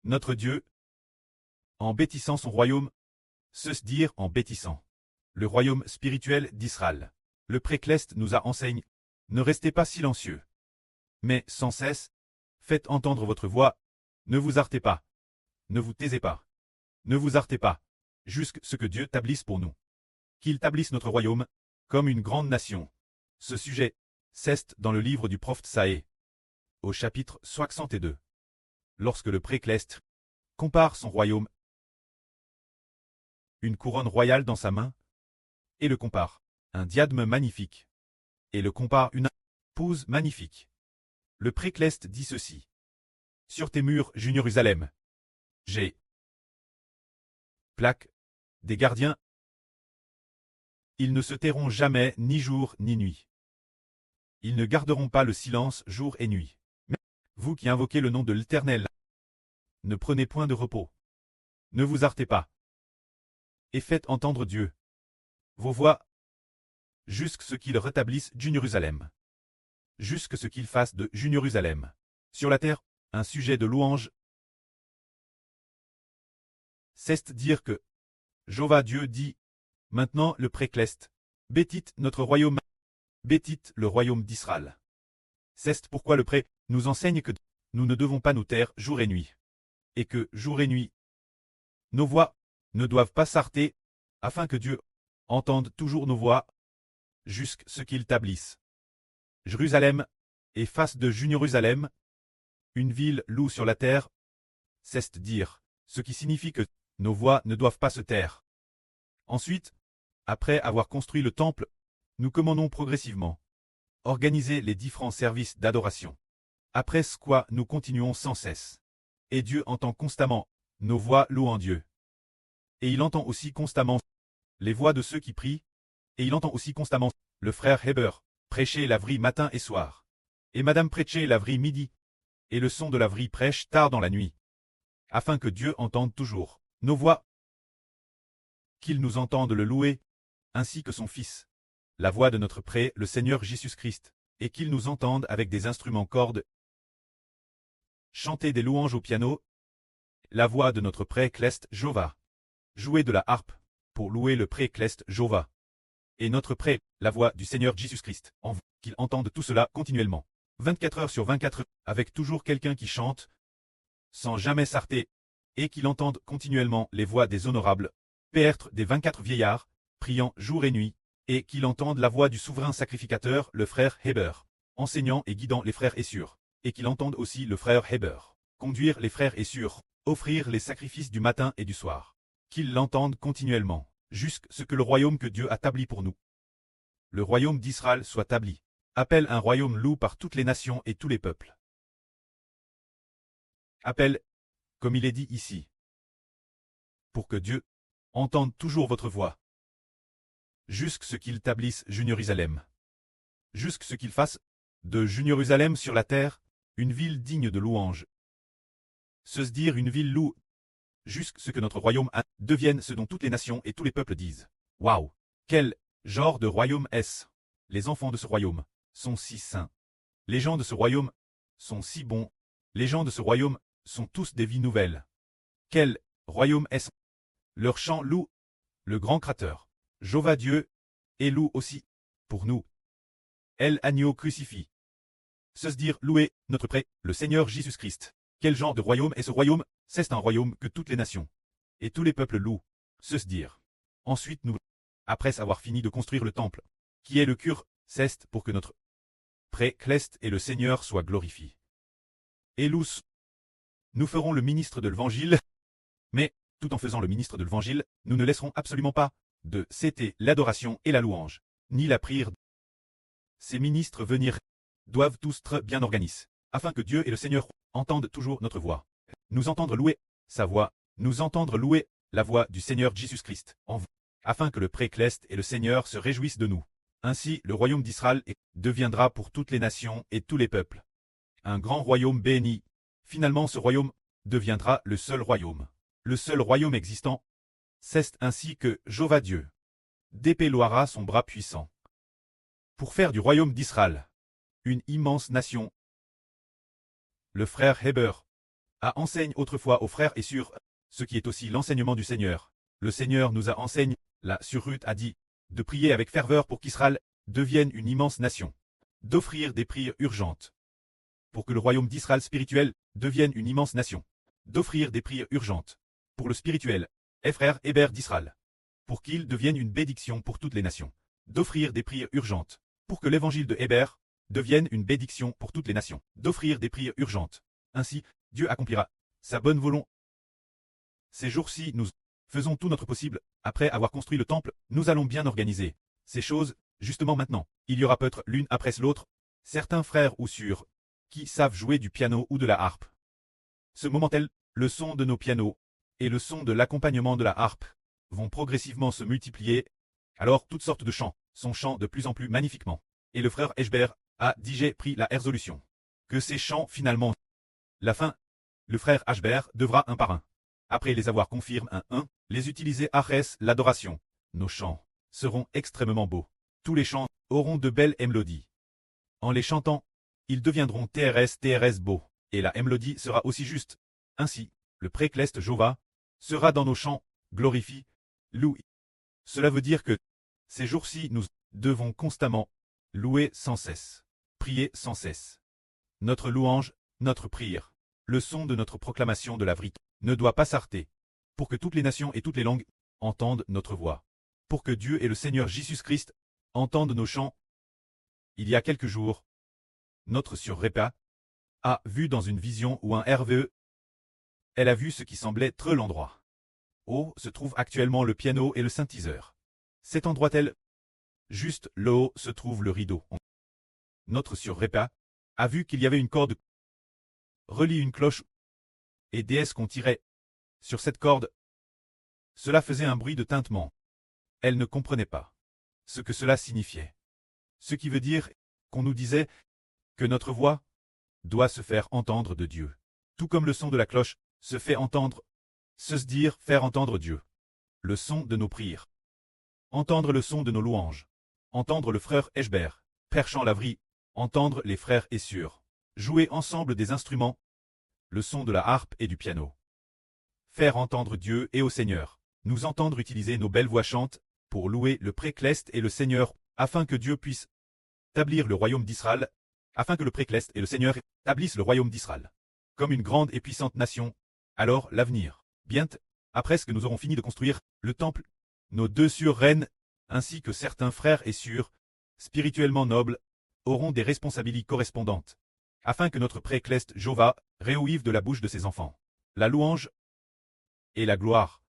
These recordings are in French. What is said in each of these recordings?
notre Dieu, en bâtissant son royaume, se dire en bâtissant le royaume spirituel d'Israël. Le précleste nous a enseigné, ne restez pas silencieux, mais sans cesse, faites entendre votre voix, ne vous heurtez pas, ne vous taisez pas, ne vous heurtez pas, jusqu'à ce que Dieu tablisse pour nous. Qu'il tablisse notre royaume, comme une grande nation. Ce sujet, c'est dans le livre du prophète Saé, au chapitre 62. Lorsque le précleste compare son royaume, une couronne royale dans sa main, et le compare, un diadème magnifique, et le compare une épouse magnifique. Le précleste dit ceci. Sur tes murs, Jérusalem, j'ai plaque des gardiens. Ils ne se tairont jamais ni jour ni nuit. Ils ne garderont pas le silence jour et nuit. Mais vous qui invoquez le nom de l'Éternel, ne prenez point de repos. Ne vous heurtez pas. Et faites entendre Dieu vos voix, jusqu'à ce qu'il rétablisse Jérusalem. Jusqu'à ce qu'il fasse de Jérusalem, sur la terre, un sujet de louange. C'est dire que Jéhovah Dieu dit, maintenant le précleste, bâtit notre royaume, bâtit le royaume d'Israël. C'est pourquoi le pré nous enseigne que nous ne devons pas nous taire jour et nuit, et que jour et nuit, nos voix ne doivent pas s'arrêter, afin que Dieu entende toujours nos voix, jusqu'à ce qu'il tablisse Jérusalem et fasse de Jérusalem une ville loup sur la terre, c'est dire, ce qui signifie que nos voix ne doivent pas se taire. Ensuite, après avoir construit le temple, nous commandons progressivement organiser les différents services d'adoration. Après ce quoi nous continuons sans cesse. Et Dieu entend constamment nos voix louant Dieu. Et il entend aussi constamment les voix de ceux qui prient, et il entend aussi constamment le frère Heber prêcher la vraie matin et soir, et madame prêcher la vraie midi, et le son de la vraie prêche tard dans la nuit, afin que Dieu entende toujours nos voix, qu'il nous entende le louer, ainsi que son Fils, la voix de notre pré, le Seigneur Jésus-Christ, et qu'il nous entende avec des instruments cordes, chanter des louanges au piano, la voix de notre précleste Jéhovah, jouer de la harpe, pour louer le précleste Jéhovah, et notre pré, la voix du Seigneur Jésus-Christ, en qu'il entende tout cela continuellement, 24 heures sur 24, avec toujours quelqu'un qui chante, sans jamais s'arrêter, et qu'il entende continuellement les voix des honorables, pères des 24 vieillards, priant jour et nuit, et qu'il entende la voix du souverain sacrificateur, le frère Heber, enseignant et guidant les frères et sœurs, et qu'il entende aussi le frère Heber, conduire les frères et sœurs, offrir les sacrifices du matin et du soir, qu'il l'entende continuellement, jusqu'à ce que le royaume que Dieu a établi pour nous, le royaume d'Israël soit établi, appelle un royaume loup par toutes les nations et tous les peuples. Appelle, comme il est dit ici, pour que Dieu entende toujours votre voix, jusqu'à ce qu'il établisse Jérusalem, jusqu'à ce qu'il fasse de Jérusalem sur la terre une ville digne de louange. Se dire une ville loup, jusqu'à ce que notre royaume devienne ce dont toutes les nations et tous les peuples disent. Waouh! Quel genre de royaume est-ce? Les enfants de ce royaume sont si saints. Les gens de ce royaume sont si bons. Les gens de ce royaume sont tous des vies nouvelles. Quel royaume est-ce? Leur chant loue le grand Créateur, Jéhovah Dieu, et loue aussi, pour nous, El Agneau crucifié. Se dire louer notre pré, le Seigneur Jésus-Christ. Quel genre de royaume est ce royaume? C'est un royaume que toutes les nations et tous les peuples louent. Se dire. Ensuite nous, après avoir fini de construire le temple, qui est le cœur, c'est pour que notre précleste et le Seigneur soient glorifiés. Et nous ferons le ministre de l'Évangile, mais, tout en faisant le ministre de l'Évangile, nous ne laisserons absolument pas de céder l'adoration et la louange, ni la prière. Ces ministres venir doivent tous être bien organisés, afin que Dieu et le Seigneur entendent toujours notre voix, nous entendre louer sa voix, nous entendre louer la voix du Seigneur Jésus-Christ, afin que le précleste et le Seigneur se réjouissent de nous. Ainsi le royaume d'Israël deviendra pour toutes les nations et tous les peuples un grand royaume béni. Finalement ce royaume deviendra le seul royaume existant. C'est ainsi que Jéhovah Dieu déploiera son bras puissant pour faire du royaume d'Israël une immense nation. Le frère Heber enseigne autrefois aux frères et sœurs, ce qui est aussi l'enseignement du Seigneur. Le Seigneur nous a enseigné, là sur Ruth a dit, de prier avec ferveur pour qu'Israël devienne une immense nation, d'offrir des prières urgentes, pour que le royaume d'Israël spirituel devienne une immense nation, d'offrir des prières urgentes, pour le spirituel, frère Hébert d'Israël, pour qu'il devienne une bénédiction pour toutes les nations, d'offrir des prières urgentes, pour que l'évangile de Hébert devienne une bénédiction pour toutes les nations, d'offrir des prières urgentes. Ainsi, Dieu accomplira sa bonne volonté. Ces jours-ci, nous faisons tout notre possible. Après avoir construit le temple, nous allons bien organiser ces choses, justement maintenant. Il y aura peut-être l'une après l'autre, certains frères ou sœurs qui savent jouer du piano ou de la harpe. Ce moment-là, le son de nos pianos et le son de l'accompagnement de la harpe vont progressivement se multiplier. Alors toutes sortes de chants sont chants de plus en plus magnifiquement. Et le frère Eshber a déjà pris la résolution que ces chants finalement, la fin, le frère Ashber devra un par un, après les avoir confirmés un, les utiliser après l'adoration. Nos chants seront extrêmement beaux. Tous les chants auront de belles mélodies. En les chantant, ils deviendront TRS beaux, et la mélodie sera aussi juste. Ainsi, le précleste Jova sera dans nos chants, glorifie, loue. Cela veut dire que, ces jours-ci, nous devons constamment louer sans cesse, prier sans cesse. Notre louange, notre prière, le son de notre proclamation de la vérité ne doit pas s'arrêter, pour que toutes les nations et toutes les langues entendent notre voix, pour que Dieu et le Seigneur Jésus-Christ entendent nos chants. Il y a quelques jours, notre sœur Répa a vu dans une vision ou un RVE, elle a vu ce qui semblait être l'endroit où se trouve actuellement le piano et le synthétiseur. Cet endroit-tel, juste là-haut se trouve le rideau. Notre sœur Répa a vu qu'il y avait une corde relie une cloche et déesse qu'on tirait sur cette corde. Cela faisait un bruit de tintement. Elle ne comprenait pas ce que cela signifiait. Ce qui veut dire qu'on nous disait que notre voix doit se faire entendre de Dieu. Tout comme le son de la cloche se fait entendre, se dire faire entendre Dieu. Le son de nos prières. Entendre le son de nos louanges. Entendre le frère Eshber, perchant la vrille. Entendre les frères et sœurs jouer ensemble des instruments, le son de la harpe et du piano. Faire entendre Dieu et au Seigneur, nous entendre utiliser nos belles voix chantes pour louer le précleste et le Seigneur, afin que Dieu puisse établir le royaume d'Israël, afin que le précleste et le Seigneur établissent le royaume d'Israël, comme une grande et puissante nation. Alors l'avenir, bientôt, après ce que nous aurons fini de construire le temple, nos deux sœurs reines, ainsi que certains frères et sœurs, spirituellement nobles, auront des responsabilités correspondantes, afin que notre précleste Jova réouive de la bouche de ses enfants la louange et la gloire,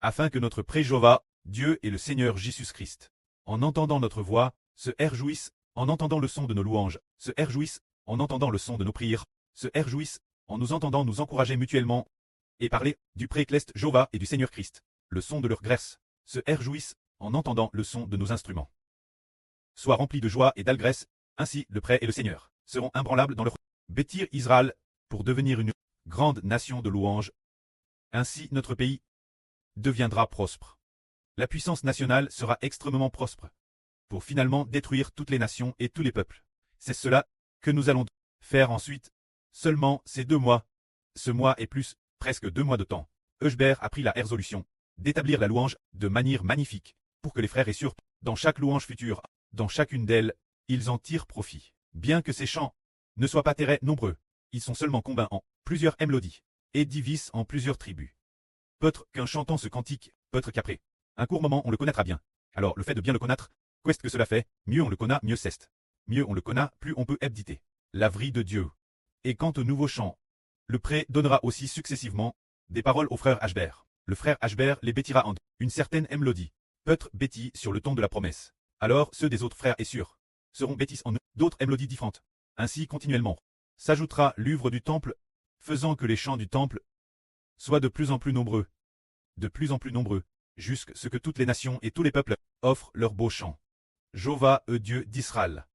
afin que notre pré-Jova, Dieu et le Seigneur Jésus-Christ, en entendant notre voix, se réjouissent, en entendant le son de nos louanges, se réjouissent, en entendant le son de nos prières, se réjouissent, en nous entendant nous encourager mutuellement, et parler du précleste Jova et du Seigneur Christ, le son de leur grâce, se réjouissent, en entendant le son de nos instruments. Soient remplis de joie et d'allégresse, ainsi le pré et le Seigneur seront imbranlables dans leur bâtir Israël, pour devenir une grande nation de louanges. Ainsi notre pays deviendra prospère. La puissance nationale sera extrêmement prospère, pour finalement détruire toutes les nations et tous les peuples. C'est cela que nous allons faire ensuite. Seulement ces 2 mois, ce mois et plus, presque 2 mois de temps, Eshber a pris la résolution d'établir la louange de manière magnifique, pour que les frères et sœurs, dans chaque louange future, dans chacune d'elles, ils en tirent profit. Bien que ces chants ne soient pas très nombreux, ils sont seulement combinés en plusieurs mélodies, et divisent en plusieurs tribus. Peut-être qu'un chantant ce cantique, peut-être qu'après un court moment on le connaîtra bien. Alors le fait de bien le connaître, qu'est-ce que cela fait? Mieux on le connaît, mieux c'est. Mieux on le connaît, plus on peut éditer la vraie de Dieu. Et quant au nouveau chant, le pré donnera aussi successivement des paroles au frère Ashber. Le frère Ashber les bêtira en une certaine mélodie, peut-être bêtis sur le ton de la promesse. Alors ceux des autres frères et sœurs seront bêtis en d'autres mélodies différentes. Ainsi continuellement s'ajoutera l'œuvre du temple, faisant que les chants du temple soient de plus en plus nombreux, jusqu'à ce que toutes les nations et tous les peuples offrent leurs beaux chants. Jova, Dieu d'Israël.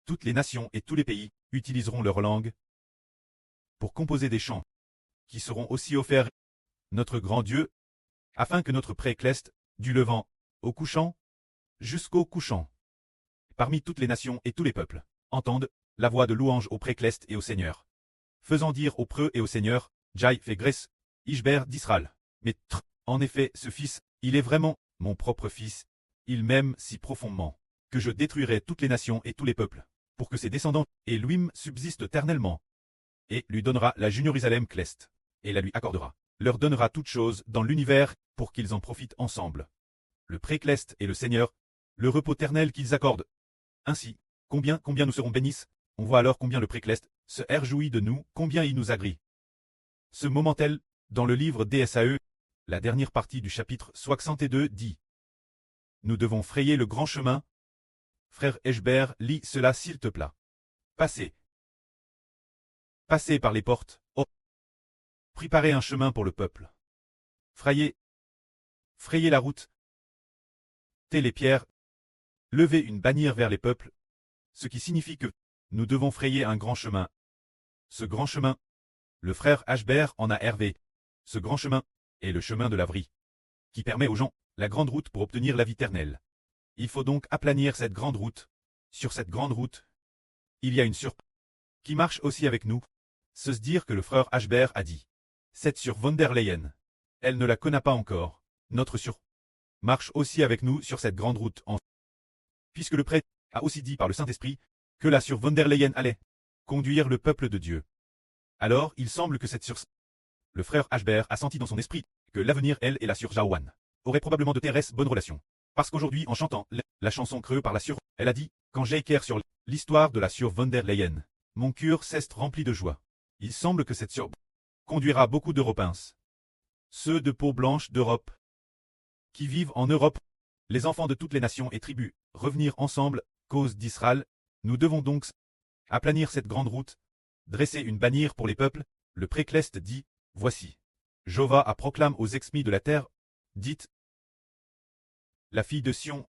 Toutes les nations et tous les pays utiliseront leur langue pour composer des chants, qui seront aussi offerts notre grand Dieu, afin que notre précleste, du levant au couchant, jusqu'au couchant, parmi toutes les nations et tous les peuples, entendent la voix de louange au précleste et au Seigneur. faisant dire au preux et au seigneur, Jai fait Grèce, Ishber d'Israël. Mais en effet, ce fils, il est vraiment mon propre fils, il m'aime si profondément, que je détruirai toutes les nations et tous les peuples, pour que ses descendants et Louim subsistent éternellement. Et lui donnera la Jérusalem Cleste, et la lui accordera, leur donnera toutes choses dans l'univers, pour qu'ils en profitent ensemble. Le Précleste et le Seigneur, le repos éternel qu'ils accordent. Ainsi, combien nous serons bénis, on voit alors combien le Précleste se réjouit de nous, combien il nous agrée. Ce moment-tel, dans le livre DSAE, la dernière partie du chapitre 62 dit « Nous devons frayer le grand chemin. Frère Eshber, lis cela s'il te plaît. Passez. Passez par les portes, oh. Préparez un chemin pour le peuple. Frayez la route. Tez les pierres. Levez une bannière vers les peuples. Ce qui signifie que nous devons frayer un grand chemin. Ce grand chemin, le frère Eshber en a hervé. Ce grand chemin est le chemin de la vie, qui permet aux gens la grande route pour obtenir la vie éternelle. Il faut donc aplanir cette grande route. Sur cette grande route, il y a une surprise qui marche aussi avec nous. Se dire que le frère Eshber a dit. Cette sur von der Leyen. Elle ne la connaît pas encore. Notre sur marche aussi avec nous sur cette grande route puisque le prêtre a aussi dit par le Saint-Esprit que la sur von der Leyen allait conduire le peuple de Dieu. Alors il semble que cette sur le frère Eshber a senti dans son esprit que l'avenir, elle et la sur Jawan, auraient probablement de très bonnes relations. Parce qu'aujourd'hui, en chantant la chanson créée par la sur, elle a dit « Quand j'éclaire sur l'histoire de la sur von der Leyen, mon cœur s'est rempli de joie. Il semble que cette sur conduira beaucoup d'Européens, ceux de peau blanche d'Europe, qui vivent en Europe, les enfants de toutes les nations et tribus, revenir ensemble, cause d'Israël. Nous devons donc aplanir cette grande route, dresser une bannière pour les peuples. Le Précleste dit, voici, Jova a proclame aux exmis de la terre, dites, la fille de Sion,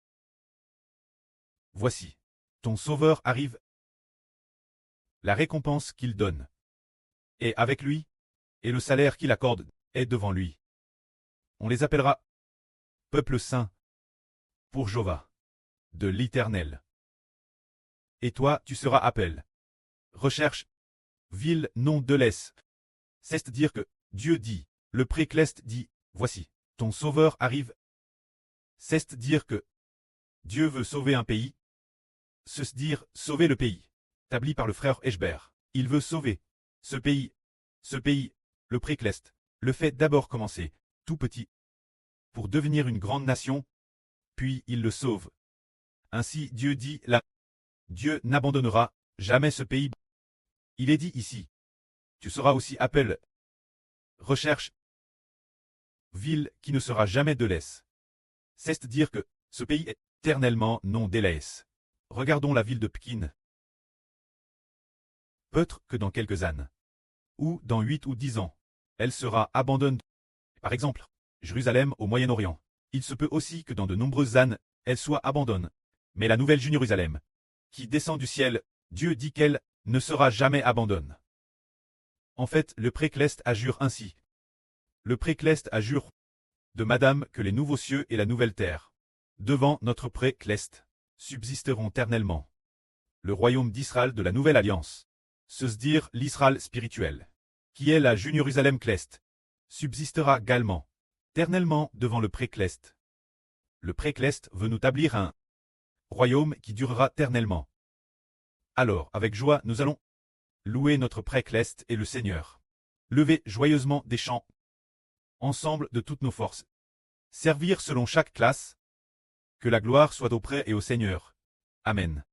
voici, ton sauveur arrive, la récompense qu'il donne est avec lui, et le salaire qu'il accorde est devant lui. On les appellera peuple saint, pour Jova, de l'Éternel. Et toi, tu seras appelé. Recherche, ville, nom de l'Est. C'est dire que Dieu dit, le Précleste dit, voici, ton sauveur arrive. C'est dire que Dieu veut sauver un pays. C'est dire sauver le pays, établi par le frère Eshber. Il veut sauver ce pays, le Précleste, le fait d'abord commencer, tout petit, pour devenir une grande nation, puis il le sauve. Ainsi Dieu dit là, Dieu n'abandonnera jamais ce pays. Il est dit ici, tu seras aussi appelé, recherche, ville qui ne sera jamais de l'Est. C'est dire que ce pays est éternellement non délaissé. Regardons la ville de Pékin. Peut-être que dans quelques années, ou dans 8 ou 10 ans, elle sera abandonnée. Par exemple, Jérusalem au Moyen-Orient. Il se peut aussi que dans de nombreuses années, elle soit abandonnée. Mais la nouvelle Jérusalem, qui descend du ciel, Dieu dit qu'elle ne sera jamais abandonnée. En fait, le Précleste ajure ainsi. Le Précleste ajure de Madame que les nouveaux cieux et la nouvelle terre, devant notre Précleste, subsisteront éternellement. Le royaume d'Israël de la nouvelle alliance, se dire l'Israël spirituel, qui est la Jérusalem Cleste, subsistera également, éternellement devant le Précleste. Le Précleste veut nous établir un royaume qui durera éternellement. Alors, avec joie, nous allons louer notre Précleste et le Seigneur. Lever joyeusement des chants, ensemble de toutes nos forces. Servir selon chaque classe. Que la gloire soit au prêtre et au Seigneur. Amen.